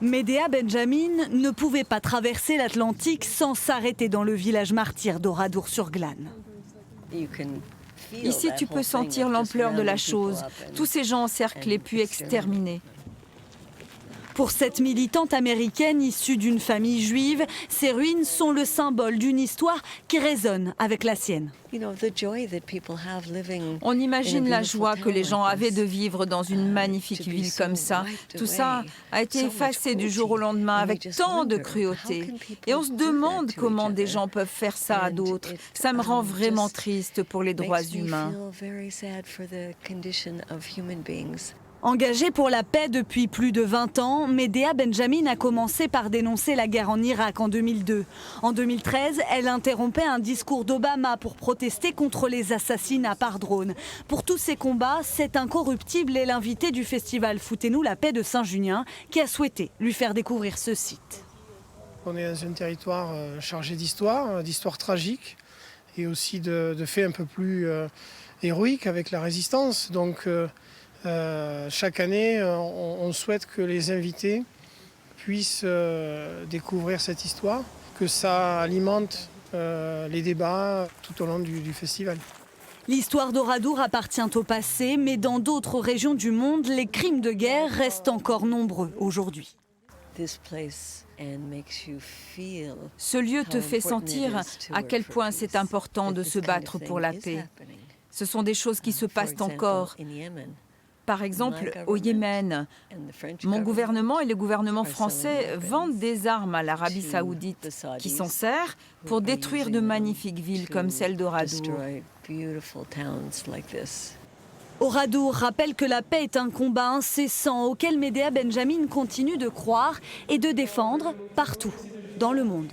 Medea Benjamin ne pouvait pas traverser l'Atlantique sans s'arrêter dans le village martyr d'Oradour-sur-Glane. Ici, tu peux sentir l'ampleur de la chose. Tous ces gens encerclés puis exterminés. Pour cette militante américaine issue d'une famille juive, ces ruines sont le symbole d'une histoire qui résonne avec la sienne. On imagine la joie que les gens avaient de vivre dans une magnifique ville comme ça. Tout ça a été effacé du jour au lendemain avec tant de cruauté. Et on se demande comment des gens peuvent faire ça à d'autres. Ça me rend vraiment triste pour les droits humains. Engagée pour la paix depuis plus de 20 ans, Medea Benjamin a commencé par dénoncer la guerre en Irak en 2002. En 2013, elle interrompait un discours d'Obama pour protester contre les assassinats par drone. Pour tous ces combats, cette incorruptible est l'invitée du festival Foutez-nous la paix de Saint-Junien qui a souhaité lui faire découvrir ce site. On est dans un territoire chargé d'histoire, d'histoire tragique et aussi de faits un peu plus héroïques avec la résistance. Donc, chaque année, on souhaite que les invités puissent découvrir cette histoire, que ça alimente les débats tout au long du festival. L'histoire d'Oradour appartient au passé, mais dans d'autres régions du monde, les crimes de guerre restent encore nombreux aujourd'hui. Ce lieu te fait sentir à quel point c'est important de se battre pour la paix. Ce sont des choses qui se passent encore. Par exemple, au Yémen, mon gouvernement et le gouvernement français vendent des armes à l'Arabie saoudite qui s'en sert pour détruire de magnifiques villes comme celle d'Oradour. Oradour rappelle que la paix est un combat incessant auquel Medea Benjamin continue de croire et de défendre partout dans le monde.